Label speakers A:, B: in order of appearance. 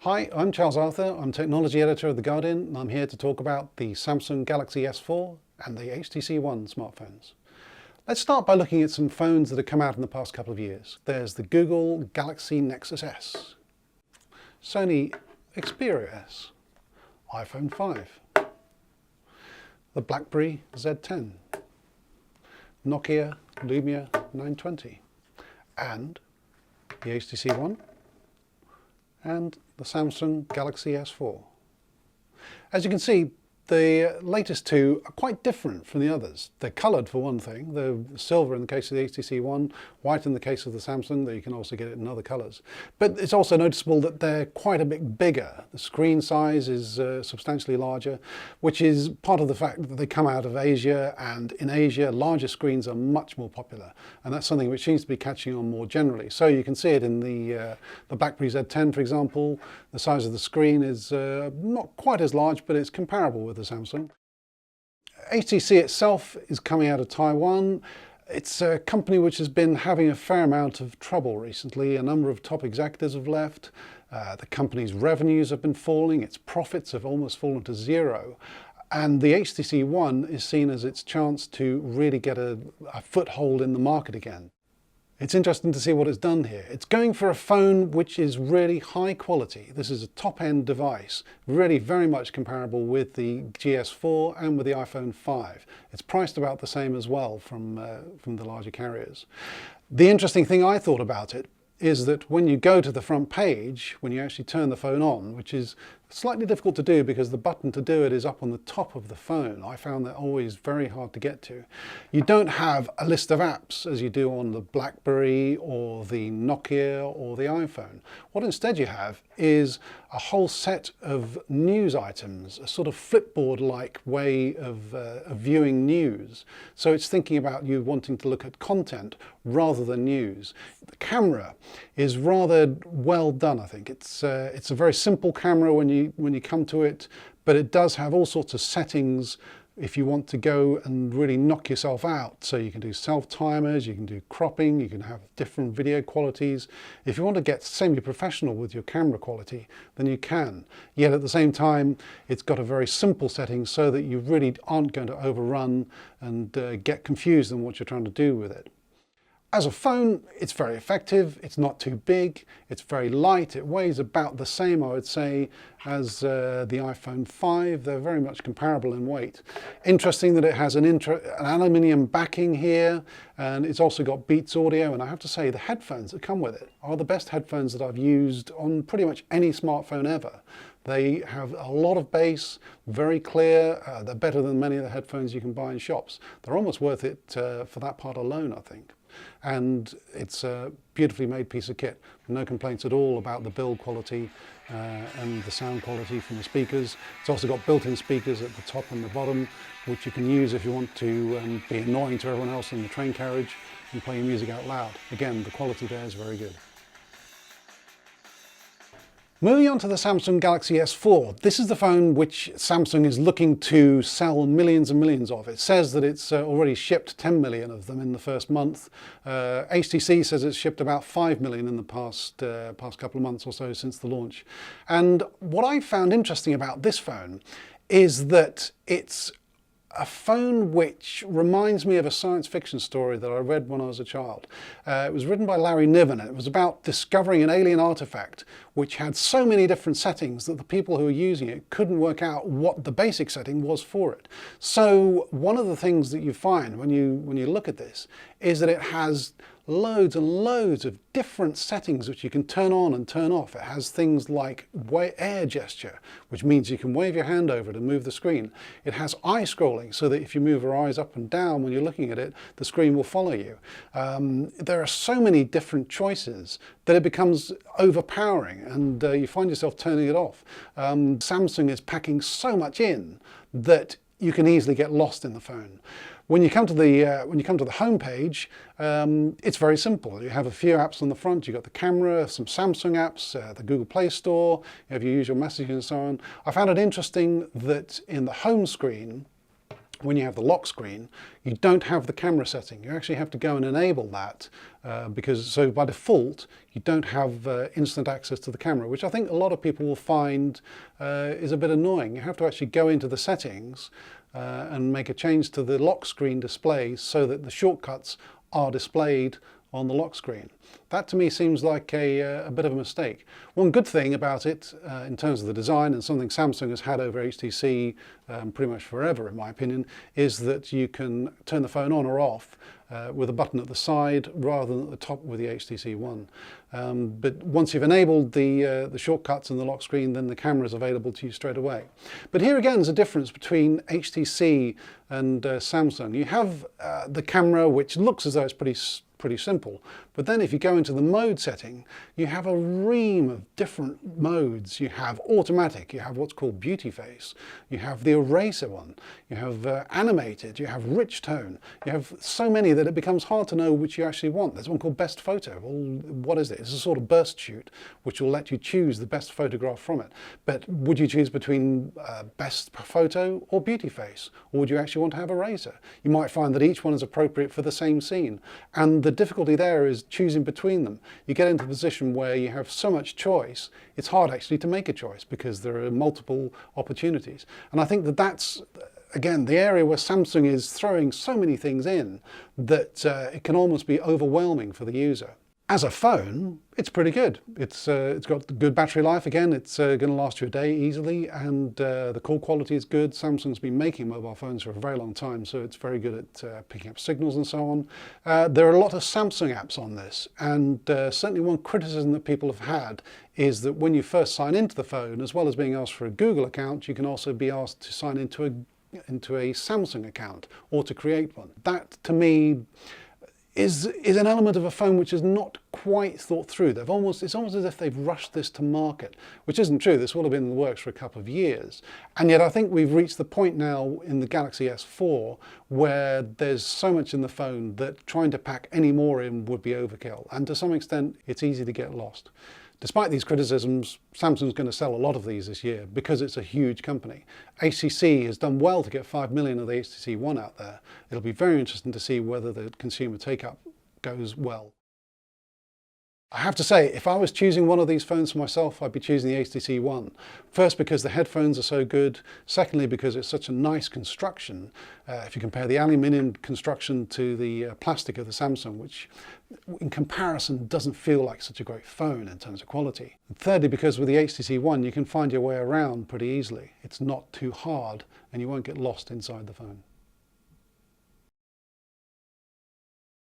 A: Hi, I'm Charles Arthur. I'm Technology Editor of The Guardian, and I'm here to talk about the Samsung Galaxy S4 and the HTC One smartphones. Let's start by looking at some phones that have come out in the past couple of years. There's the Google Galaxy Nexus S, Sony Xperia S, iPhone 5, the BlackBerry Z10, Nokia Lumia 920, and the HTC One, and the Samsung Galaxy S4. As you can see, the latest two are quite different from the others. They're coloured for one thing. They're silver in the case of the HTC One, white in the case of the Samsung, though you can also get it in other colours. But it's also noticeable that they're quite a bit bigger. The screen size is substantially larger, which is part of the fact that they come out of Asia, and in Asia larger screens are much more popular, and that's something which seems to be catching on more generally. So you can see it in the BlackBerry Z10, for example. The size of the screen is not quite as large, but it's comparable with the Samsung. HTC itself is coming out of Taiwan. It's a company which has been having a fair amount of trouble recently. A number of top executives have left. The company's revenues have been falling. Its profits have almost fallen to zero. And the HTC One is seen as its chance to really get a foothold in the market again. It's interesting to see what it's done here. It's going for a phone which is really high quality. This is a top-end device, really very much comparable with the GS4 and with the iPhone 5. It's priced about the same as well from the larger carriers. The interesting thing I thought about it is that when you go to the front page, when you actually turn the phone on, which is slightly difficult to do because the button to do it is up on the top of the phone. I found that always very hard to get to. You don't have a list of apps as you do on the BlackBerry or the Nokia or the iPhone. What instead you have is a whole set of news items, a sort of flipboard-like way of viewing news. So it's thinking about you wanting to look at content rather than news. The camera is rather well done, I think. It's a very simple camera when you come to it, but it does have all sorts of settings if you want to go and really knock yourself out. So you can do self-timers, you can do cropping, you can have different video qualities. If you want to get semi-professional with your camera quality, then you can. Yet at the same time, it's got a very simple setting so that you really aren't going to overrun and get confused in what you're trying to do with it. As a phone, it's very effective, it's not too big, it's very light, it weighs about the same, I would say, as the iPhone 5. They're very much comparable in weight. Interesting that it has an aluminium backing here, and it's also got Beats audio, and I have to say the headphones that come with it are the best headphones that I've used on pretty much any smartphone ever. They have a lot of bass, very clear, they're better than many of the headphones you can buy in shops. They're almost worth it for that part alone, I think. And it's a beautifully made piece of kit. No complaints at all about the build quality and the sound quality from the speakers. It's also got built-in speakers at the top and the bottom, which you can use if you want to be annoying to everyone else in the train carriage and play your music out loud. Again, the quality there is very good. Moving on to the Samsung Galaxy S4, this is the phone which Samsung is looking to sell millions and millions of. It says that it's already shipped 10 million of them in the first month. HTC says it's shipped about 5 million in the past couple of months or so since the launch. And what I found interesting about this phone is that it's a phone which reminds me of a science fiction story that I read when I was a child. It was written by Larry Niven, and it was about discovering an alien artifact which had so many different settings that the people who were using it couldn't work out what the basic setting was for it. So one of the things that you find when you look at this is that it has loads and loads of different settings which you can turn on and turn off. It has things like air gesture, which means you can wave your hand over to move the screen. It has eye scrolling, so that if you move your eyes up and down when you're looking at it, the screen will follow you. There are so many different choices that it becomes overpowering, and you find yourself turning it off. Samsung is packing so much in that you can easily get lost in the phone. When you come to the home page, it's very simple. You have a few apps on the front. You've got the camera, some Samsung apps, the Google Play Store, you have your usual messages and so on. I found it interesting that in the home screen, when you have the lock screen, you don't have the camera setting. You actually have to go and enable that so by default, you don't have instant access to the camera, which I think a lot of people will find is a bit annoying. You have to actually go into the settings and make a change to the lock screen display so that the shortcuts are displayed on the lock screen. That to me seems like a bit of a mistake. One good thing about it in terms of the design, and something Samsung has had over HTC pretty much forever in my opinion, is that you can turn the phone on or off with a button at the side rather than at the top with the HTC One. But once you've enabled the shortcuts and the lock screen, then the camera is available to you straight away. But here again is a difference between HTC and Samsung. You have the camera, which looks as though it's pretty simple, but then if you go into the mode setting, you have a ream of different modes. You have automatic, you have what's called beauty face, you have the eraser one, you have animated, you have rich tone, you have so many that it becomes hard to know which you actually want. There's one called best photo. Well, what is it? It's a sort of burst shoot which will let you choose the best photograph from it. But would you choose between best photo or beauty face, or would you actually want to have eraser? You might find that each one is appropriate for the same scene, and the difficulty there is choosing between them. You get into a position where you have so much choice, it's hard actually to make a choice because there are multiple opportunities. And I think that that's, again, the area where Samsung is throwing so many things in that it can almost be overwhelming for the user. As a phone, it's pretty good. It's got good battery life. Again, it's going to last you a day easily, and the call quality is good. Samsung's been making mobile phones for a very long time, so it's very good at picking up signals and so on. There are a lot of Samsung apps on this, and certainly one criticism that people have had is that when you first sign into the phone, as well as being asked for a Google account, you can also be asked to sign into a Samsung account or to create one. That, to me, is an element of a phone which is not quite thought through. It's almost as if they've rushed this to market, which isn't true. This will have been in the works for a couple of years. And yet I think we've reached the point now in the Galaxy S4 where there's so much in the phone that trying to pack any more in would be overkill. And to some extent, it's easy to get lost. Despite these criticisms, Samsung's going to sell a lot of these this year because it's a huge company. HTC has done well to get 5 million of the HTC One out there. It'll be very interesting to see whether the consumer take-up goes well. I have to say, if I was choosing one of these phones for myself, I'd be choosing the HTC One. First, because the headphones are so good. Secondly, because it's such a nice construction. If you compare the aluminium construction to the plastic of the Samsung, which in comparison doesn't feel like such a great phone in terms of quality. And thirdly, because with the HTC One, you can find your way around pretty easily. It's not too hard, and you won't get lost inside the phone.